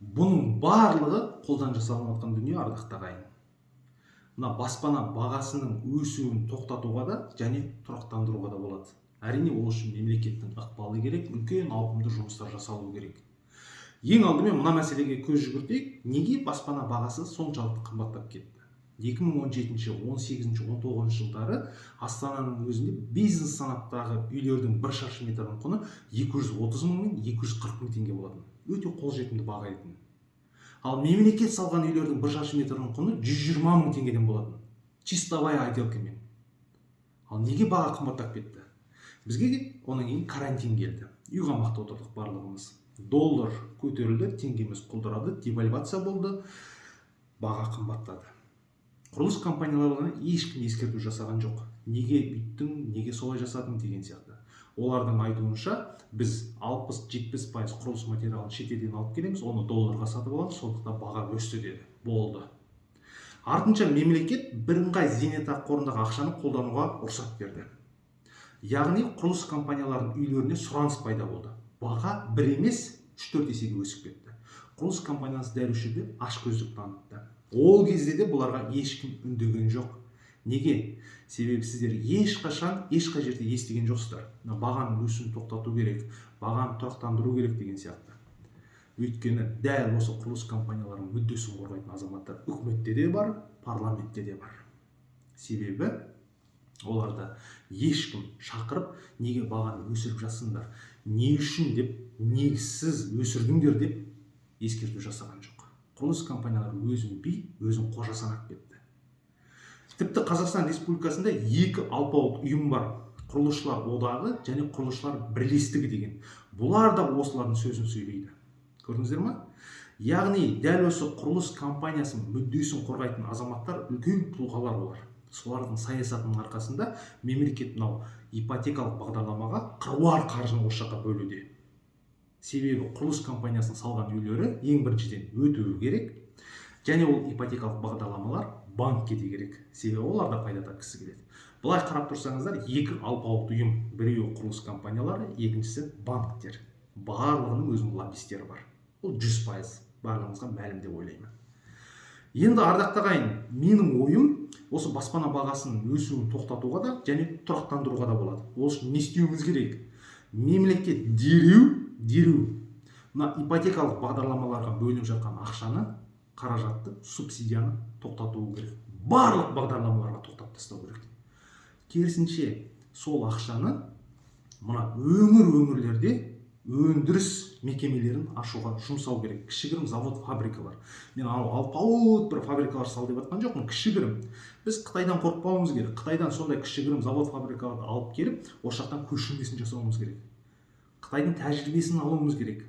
Бұның барлығы қолдан жасалып жатқан дүние, ардақты ағайын. Мына баспана бағасының өсуін тоқтатуға да және тұрақтандыруға да болады. Әрине ол үшін мемлекеттің ықпалы керек, үлкен ауқымды жұмыстар жасалу керек. Ең алдымен мына мәселеге көз жүгіртейік. Неге баспана бағасы соншалықты қымбаттап кетті? 2017, 18, 19 жылдары Астананың өзінде бизнес санаттағы үйлердің бір шаршы метрінің құны 230 мың мен 240 мың теңге болатын. Өте қолжетімді баға етін. Ал мемлекет салған үйлердің бір шаршы метрінің құны 120 мың теңгеден болатын. Чистовая отделкамен. Ал неге баға қымбаттап кетті? Бізге оның кейін карантин келді. Үй қамақта отырдық барлығымыз. Доллар көтерілді, теңгеміз құлдырады, девальвация болды, баға қымбаттады. Құрылыс компанияларына ешкім ескерту жасаған жоқ. Неге үйттің, неге солай жасадың деген сияқты. Олардың айтуынша біз 60-70% құрылыс материалын шетелден алып келеміз, оны долларға сатып аламыз, сондықтан баға өсті деді. Болды. Артынша мемлекет бірыңғай зейнетақы қорындағы ақшаны қолдануға рұқсат берді. Яғни құрылыс компанияларының үйлеріне сұраныс пайда болды. Баға бір емес 3-4 есеге өсіп кетті. Құрылыс компаниясы дәл осы жерде ашкөздік танытты. Ол кезде де бұларға ешкім үндеген жоқ. Неге? Себебі сіздер ешқай жерде естіген жоқсыздар. Бағаның өсуін тоқтату керек, бағаны тұрақтандыру керек деген сияқты. Өйткені дәл осы құрылыс компанияларының мүддесін қорғайтын азаматтар үкіметте де бар, парламентте де бар. Себебі оларды ешкім шақырып, неге бағаны өсіріп жассыңдар, не үшін деп, негізсіз өсірдіңдер деп ескерту жасаған жоқ. Құрылыс компаниялары өзін би, өзін қожа санап кетті. Тіпті Қазақстан Республикасында 2 алпауыт ұйым бар. Құрылысшылар одағы және құрылысшылар бірлестігі деген. Бұлар да осылардың сөзін сөйлейді. Көрдіңіздер ме? Яғни дәл осы құрылыс компаниясының мүддесін қорғайтын азаматтар үлкен тұлғалар олар. Солардың саясатының арқасында мемлекет мынау ипотекалық бағдарламаға қыруар қаржыны осы жаққа бөлуде. Себебі құрылыс компаниясының салған үйлері ең біріншіден өтуі керек, және ол ипотекалық бағдарламалар банкке де керек. Себебі олар да пайда тапқысы келеді. Былай қарап тұрсаңыздар, 2 алпауыт ұйым, біреуі құрылыс компаниялары, екіншісі банктер. Барлығының өзінің лоббистері бар. Ол 100% барлығыңызға мәлім деп ойлаймын. Енді ардақты ағайын, менің ойым осы баспана бағасының өсуін тоқтатуға да және тұрақтандыруға да болады. Ол үшін не істеуіміз керек? Мемлекет дереу мына ипотекалық бағдарламаларға бөлініп жатқан ақшаны, қаражатты, субсидияны тоқтатуы керек. Барлық бағдарламаларға тоқтап тастау керек. Керісінше сол ақшаны мына өңірлерде өндіріс мекемелерін ашуға жұмсау керек. Кішігірім завод, фабрикалар. Мен алпауыт бір фабрикалар сал деп жатқан жоқпын, кішігірім. Біз Қытайдан қорықпауымыз керек. Қытайдан сондай кішігірім завод, фабрикаларды алып келіп, осы жақтан көшірмесін жасауымыз керек. Қытайдың тәжірибесін алуымыз керек.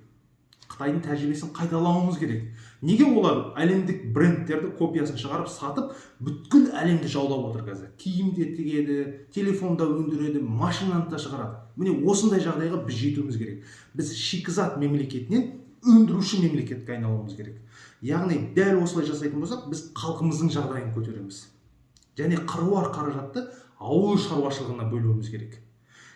Қытайдың тәжірибесін қайталауымыз керек. Неге олар әлемдік брендтерді копиясын шығарып сатып, бүткіл әлемді жаулап отыр қазір? Киімде тігеді, телефонда өндіреді, машинаны да шығарады. Міне осындай жағдайға біз жетуіміз керек. Біз шикізат мемлекетінен өндіруші мемлекетке айналуымыз керек. Яғни дәл осылай жасайтын болсақ, біз халқымыздың жағдайын көтереміз. Және қыруар қаражатты ауыл шаруашылығына бөлуіміз керек.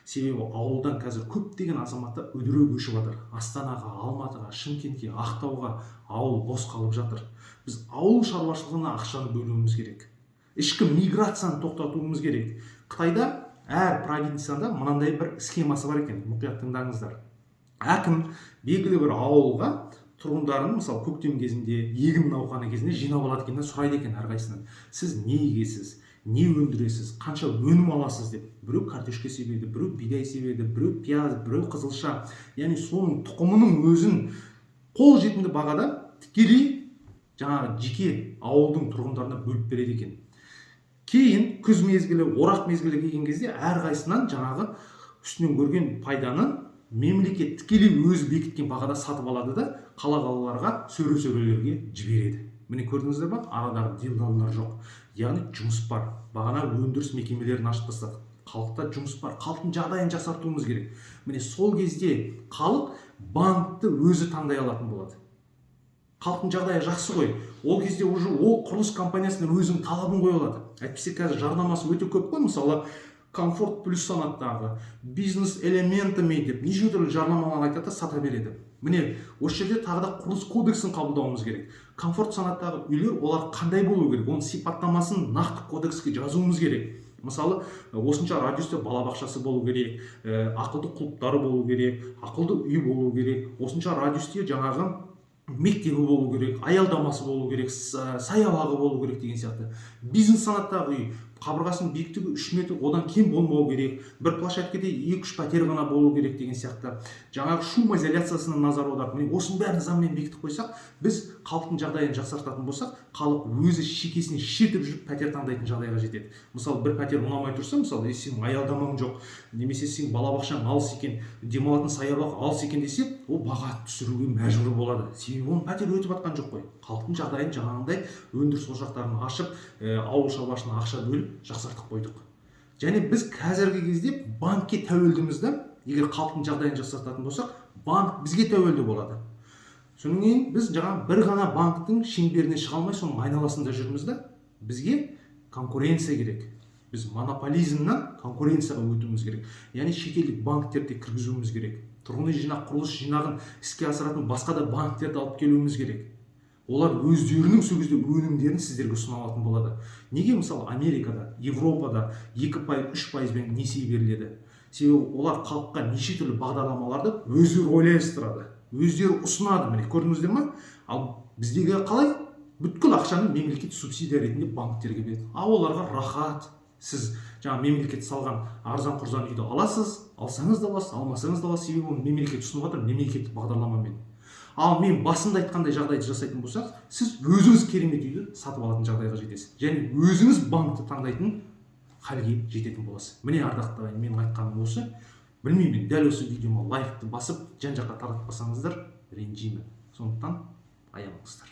Себебі ауылдан қазір көптеген азаматтар үдіре көшіп жатыр. Астанаға, Алматыға, Шымкентке, Ақтауға ауыл бос қалып жатыр. Біз ауыл шаруашылығына ақшаны бөлуіміз керек. Ішкі миграцияны тоқтатуымыз керек. Қытайда әр провинцияда мынандай бір схемасы бар екен. Мұқият тыңдаңыздар. Әкім белгілі бір ауылға тұрғындарын, мысалы көктем кезінде, егін науқаны кезінде жинап алады екен, сұрайды екен әрқайсысынан. Сіз не егесіз? Не өндіресіз, қанша өнім аласыз деп. Біреу картошка себеді, біреу бидай себеді, біреу пияз, біреу қызылша. Яғни соның тұқымының өзін қол жетімді бағада тікелей жаңағы жеке ауылдың тұрғындарына бөліп береді екен. Кейін күз мезгілі, орақ мезгілі келген кезде әрқайсынан жаңағы үстінен көрген пайданы мемлекет тікелей өзі бекіткен бағада сатып алады да қалаларға, сөрелерге жібереді. Міне көрдіңіздер ме? Арадағы делдалдар жоқ. Яғни жұмыс бар. Бағана өндіріс мекемелерін ашып тастадық. Халықта жұмыс бар. Халықтың жағдайын жақсартуымыз керек. Міне сол кезде халық банкты өзі таңдай алатын болады. Халықтың жағдайы жақсы ғой. Ол кезде уже ол құрылыс компаниясының өзінің талабын қоя алады. Әйтпесе қазір жарнамасы өте көп қой. Мысалы Комфорт плюс санаттағы бизнес элементімен деп неше түрлі жарнамалар айтады, сата береді. міне осы жерде тағы да құрылыс кодексін қабылдауымыз керек. Комфорт санаттағы үйлер олар қандай болу керек, оның сипаттамасын нақты кодекске жазуымыз керек. Мысалы, осынша радиусте балабақшасы болу керек, ақылды клубтары болу керек, ақылды үй болу керек, осынша радиусте жаңағы мектебі болу керек, аялдамасы болу керек, саябағы болу керек деген сияқты. Бизнес санаттағы үй қабырғасының биіктігі 3 метр, одан кем болмау керек, бір площадкеде 2-3 пәтер ғана болу керек деген сияқты. Жаңағы шум изоляциясына назар аударып, міне осының бәрін заңмен бекітіп қойсақ, біз халықтың жағдайын жақсартатын болсақ, халық өзі шекесінен шертіп жүріп пәтер таңдайтын жағдайға жетеді. Мысалы, бір пәтер ұнамай тұрса, мысалы, сенің аялдамаң жоқ, немесе сенің балабақшаң алыс екен, демалатын саябақ алыс екен десе, ол баға түсіруге мәжбүр болады. Себебі оның пәтер өтіп жатқан жоқ қой. Халықтың жағдайын жаңағындай өндіріс ошақтарын ашып, ауыл шаруашылығына ақша бөліп жақсартып қойдық. Және біз қазіргі кезде банкке тәуелдіміз да, егер халықтың жағдайын жақсартатын болсақ, банк бізге тәуелді болады. Содан кейін біз жаңа бір ғана банктың шеңберіне шыға алмай, соның айналасында жүрміз да, бізге конкуренция керек. Біз монополизмнан конкуренцияға өтуіміз керек. Яғни шетелдік банктерді кіргізуіміз керек. Тұрғын үй жинақ, құрылыс жинағын іске асыратын басқа да банктерді алып келуіміз керек. Олар өздерінің сол кезде өнімдерін сіздерге ұсына алатын болады. Неге мысалы Америкада, Европада 2%, 3%-бен несие беріледі? Себебі олар халыққа неше түрлі бағдарламаларды өздері ойластырады, өздері ұсынады, міне көрдіңіздер ме? Ал біздегі қалай? Бүткіл ақшаны мемлекет субсидия ретінде банктерге береді. Оларға рахат. Сіз жаңа мемлекет салған арзан-құрзан үйді аласыз, алсаңыз да аласыз, алмасаңыз да аласыз, себебі оны мемлекет ұсынып жатыр, мемлекеттік бағдарламамен. Ал мен басында айтқандай жағдайды жасайтын болсақ, сіз өзіңіз керемет үйді сатып алатын жағдайға жетесіз. Және өзіңіз банкты таңдайтын халге жететін боласыз. Міне ардақты ағайын, менің айтқаным осы. Білмеймін, дәл осы видеома лайкты басып, жан-жаққа таратпасаңыздар ренжимін. Сондықтан аямаңыздар.